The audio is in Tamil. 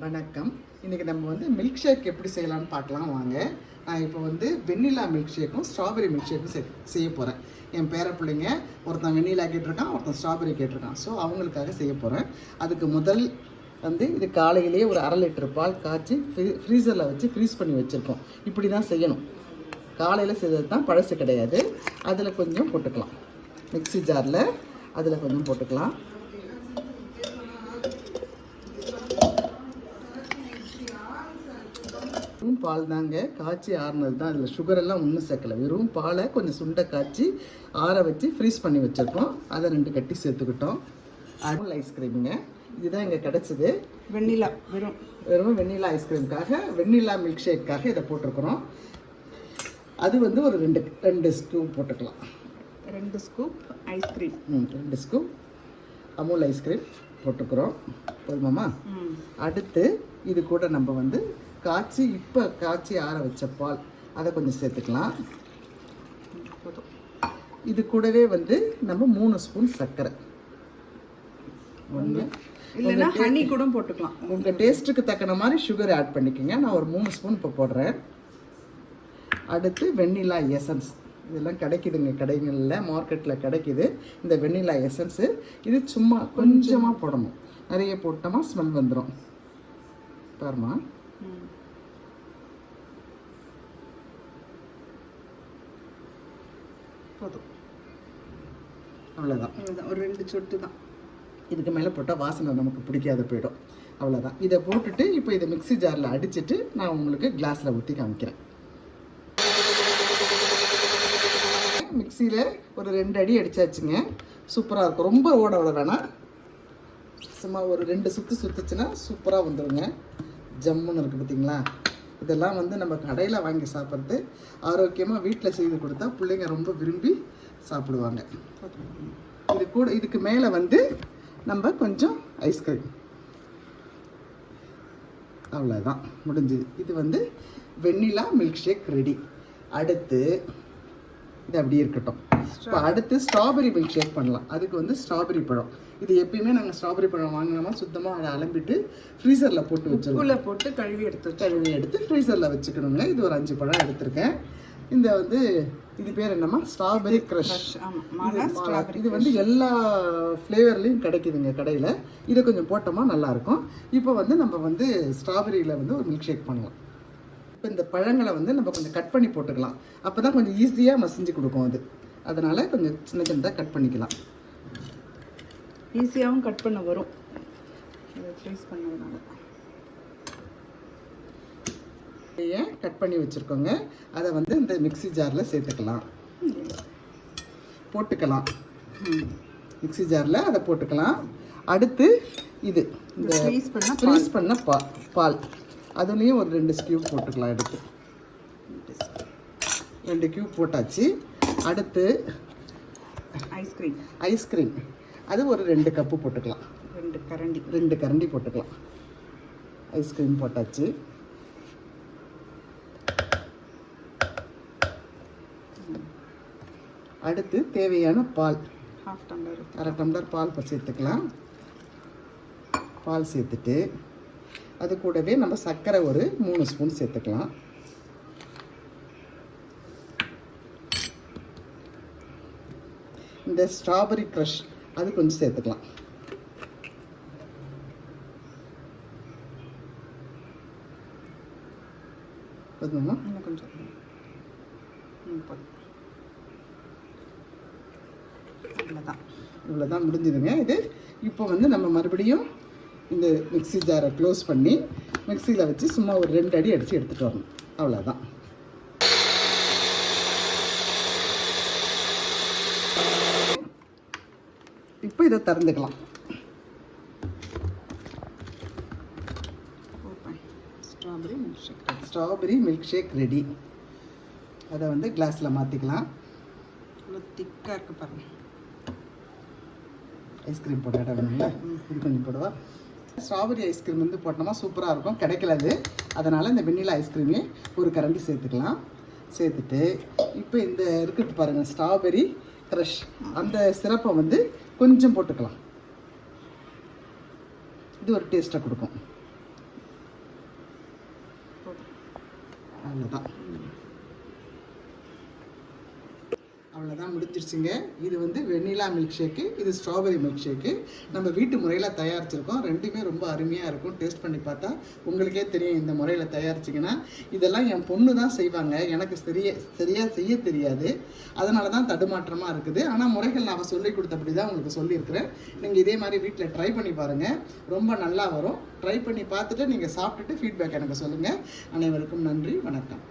வணக்கம். இன்றைக்கி நம்ம வந்து மில்க் ஷேக் எப்படி செய்யலாம்னு பார்க்கலாம் வாங்க. நான் இப்போ வந்து வெண்ணிலா மில்க் ஷேக்கும் ஸ்ட்ராபெரி மில்க் ஷேக்கும் செய்ய போகிறேன். என் பேர பிள்ளைங்க ஒருத்தன் வெண்ணிலா கேட்டிருக்கான், ஒருத்தன் ஸ்ட்ராபெரி கேட்டிருக்கான். ஸோ அவங்களுக்காக செய்ய போகிறேன். அதுக்கு முதல் வந்து இது காலையிலேயே ஒரு 1/2 லிட்டர் பால் காய்ச்சி ஃப்ரீசரில் வச்சு ஃப்ரீஸ் பண்ணி வச்சுருக்கோம். இப்படி தான் செய்யணும். காலையில் செய்தது தான், பழசு கிடையாது. அதில் கொஞ்சம் போட்டுக்கலாம், மிக்ஸி ஜாரில் அதில் கொஞ்சம் போட்டுக்கலாம். வெறும் பால் தாங்க, காய்ச்சி ஆறுனது தான். அதில் சுகரெல்லாம் ஒன்றும் சேர்க்கலை. வெறும் பாலை கொஞ்சம் சுண்டை காய்ச்சி ஆற வச்சு ஃப்ரீஸ் பண்ணி வச்சுருக்கோம். அதை 2 கட்டி சேர்த்துக்கிட்டோம். அமுல் ஐஸ்கிரீமுங்க, இதுதான் இங்கே கிடச்சிது. வெண்ணிலா, வெறும் வெண்ணிலா ஐஸ்கிரீமுக்காக, வெண்ணிலா மில்க் ஷேக்காக இதை போட்டிருக்கிறோம். அது வந்து ஒரு 2 ஸ்கூப் போட்டுக்கலாம். 2 scoop ice cream, 2 scoop Amul ice cream போட்டுக்கிறோம். போதுமாம்மா? அடுத்து இது கூட நம்ம வந்து காய்ச்சி ஆற வச்ச பால் அதை கொஞ்சம் சேர்த்துக்கலாம். இது கூடவே வந்து நம்ம 3 ஸ்பூன் சர்க்கரை, இல்லைன்னா ஹனி கூட போட்டுக்கலாம். உங்கள் டேஸ்ட்டுக்கு தக்கன மாதிரி சுகர் ஆட் பண்ணிக்கோங்க. நான் ஒரு 3 ஸ்பூன் இப்போ போடுறேன். அடுத்து வெண்ணிலா எசன்ஸ், இதெல்லாம் கிடைக்குதுங்க கடைகளில், மார்க்கெட்டில் கிடைக்குது இந்த வெண்ணிலா எசன்ஸு. இது சும்மா கொஞ்சமாக போடணும், நிறைய போட்டோமா ஸ்மெல் வந்துடும். பாருமா, போதும், அவ்வளோதான். ஒரு 2 சொட்டு தான். இதுக்கு மேலே போட்டால் வாசனை நமக்கு பிடிக்காத போயிடும். அவ்வளோதான். இதை போட்டுட்டு இப்போ இதை மிக்ஸி ஜாரில் அடிச்சுட்டு நான் உங்களுக்கு கிளாஸில் ஊற்றி காமிக்கிறேன். மிக்சியில் ஒரு 2 அடி அடித்தாச்சுங்க. சூப்பராக இருக்கும். ரொம்ப ஓட விட வேணாம், சும்மா ஒரு 2 சுற்று சுற்றுச்சுன்னா சூப்பராக வந்துடுங்க. ஜம்முன்னு இருக்குது பார்த்தீங்களா? இதெல்லாம் வந்து நம்ம கடையில் வாங்கி சாப்பிட்றது ஆரோக்கியமாக வீட்டில் செய்து கொடுத்தா பிள்ளைங்க ரொம்ப விரும்பி சாப்பிடுவாங்க. இதுக்கு மேலே வந்து நம்ம கொஞ்சம் ஐஸ்கிரீம், அவ்வளோதான், முடிஞ்சுது. இது வந்து வெண்ணிலா மில்க் ஷேக் ரெடி. அடுத்து இது அப்படியே இருக்கட்டும். இப்போ அடுத்து ஸ்ட்ராபெரி மில்க் ஷேக் பண்ணலாம். அதுக்கு வந்து ஸ்ட்ராபெரி பழம், இது எப்பயுமே நாங்கள் ஸ்ட்ராபெரி பழம் வாங்கினோமா சுத்தமாக அதை அலம்பிட்டு ஃப்ரீசரில் போட்டு வச்சுருவோம். போட்டு கழுவி எடுத்து ஃப்ரீசரில் வச்சுக்கணுங்க. இது ஒரு 5 பழம் எடுத்திருக்கேன். இந்த வந்து இது பேர் என்னம்மா, ஸ்ட்ராபெரி க்ரஷ். இது வந்து எல்லா ஃப்ளேவர்லேயும் கிடைக்குதுங்க கடையில். இதை கொஞ்சம் போட்டோமா நல்லாயிருக்கும். இப்போ வந்து நம்ம வந்து ஸ்ட்ராபெரியில் வந்து ஒரு மில்க் ஷேக் பண்ணலாம். இப்போ இந்த பழங்களை வந்து நம்ம கொஞ்சம் கட் பண்ணி போட்டுக்கலாம். அப்போ தான் கொஞ்சம் ஈஸியாக மசிஞ்சு கொடுக்கும் அது. அதனால் கொஞ்சம் சின்னதாக கட் பண்ணிக்கலாம். ஈஸியாகவும் கட் பண்ண வரும் ஃப்ரீஸ் பண்ணதுனால. கட் பண்ணி வச்சுருக்கோங்க. அதை வந்து இந்த மிக்ஸி ஜாரில் சேர்த்துக்கலாம், போட்டுக்கலாம். மிக்ஸி ஜாரில் அதை போட்டுக்கலாம். அடுத்து இது இந்த ஃப்ரீஸ் பண்ண பால், அதுலேயும் ஒரு 2 ஸ்கியூப் போட்டுக்கலாம். எடுத்து 2 கியூப் போட்டாச்சு. அடுத்து ஐஸ்கிரீம், அது ஒரு 2 கப்பு போட்டுக்கலாம். 2 கரண்டி போட்டுக்கலாம். ஐஸ்கிரீம் போட்டாச்சு. அடுத்து தேவையான பால், 1/2 டம்ளர் பால் சேர்த்துக்கலாம். பால் சேர்த்துட்டு அது கூடவே நம்ம சர்க்கரை ஒரு 3 ஸ்பூன் சேர்த்துக்கலாம். இந்த ஸ்ட்ராபெரி க்ரஷ் அது கொஞ்சம் சேர்த்துக்கலாம். போதுமா? கொஞ்சம் இவ்வளோதான் முடிஞ்சுதுங்க. இது இப்போ வந்து நம்ம மறுபடியும் இந்த மிக்ஸி ஜாரை க்ளோஸ் பண்ணி மிக்ஸியில் வச்சு சும்மா ஒரு 2 அடி அடித்து எடுத்துகிட்டு வரணும். அவ்வளோதான். இப்போ இதை திறந்துக்கலாம். Strawberry milk shake ready. அதை வந்து கிளாஸில் மாற்றிக்கலாம். திக்காக இருக்குது பாருங்கள். ஐஸ்கிரீம் போட இடம் வேணுங்களா? இது கொஞ்சம் போடுவா. ஸ்ட்ராபெரி ஐஸ்கிரீம் வந்து போட்டோமா சூப்பராக இருக்கும். கிடைக்கல அது, அதனால் இந்த வெண்ணிலா ஐஸ்கிரீமே ஒரு கரண்டி சேர்த்துக்கலாம். சேர்த்துட்டு இப்போ இந்த இருக்குது பாருங்கள் ஸ்ட்ராபெரி க்ரஷ், அந்த சிரப்பை வந்து கொஞ்சம் போட்டுக்கலாம். இது ஒரு டேஸ்ட்டை கொடுக்கும். போதும். அவ்வளோதான் முடிஞ்சிருச்சுங்க. இது வந்து வெண்ணிலா மில்க் ஷேக்கு, இது ஸ்ட்ராபெரி மில்க் ஷேக்கு. நம்ம வீட்டு முறையில் தயாரிச்சிருக்கோம். ரெண்டுமே ரொம்ப அருமையாக இருக்கும். டேஸ்ட் பண்ணி பார்த்தா உங்களுக்கே தெரியும் இந்த முறையில் தயாரிச்சிங்கன்னா. இதெல்லாம் என் பொண்ணு தான் செய்வாங்க, எனக்கு சரியாக செய்ய தெரியாது. அதனால தான் தடுமாற்றமாக இருக்குது. ஆனால் முறைகள் நான் சொல்லிக் கொடுத்தபடி தான் உங்களுக்கு சொல்லியிருக்கிறேன். நீங்கள் இதே மாதிரி வீட்டில் ட்ரை பண்ணி பாருங்கள், ரொம்ப நல்லா வரும். ட்ரை பண்ணி பார்த்துட்டு நீங்கள் சாப்பிட்டுட்டு ஃபீட்பேக் எனக்கு சொல்லுங்கள். அனைவருக்கும் நன்றி, வணக்கம்.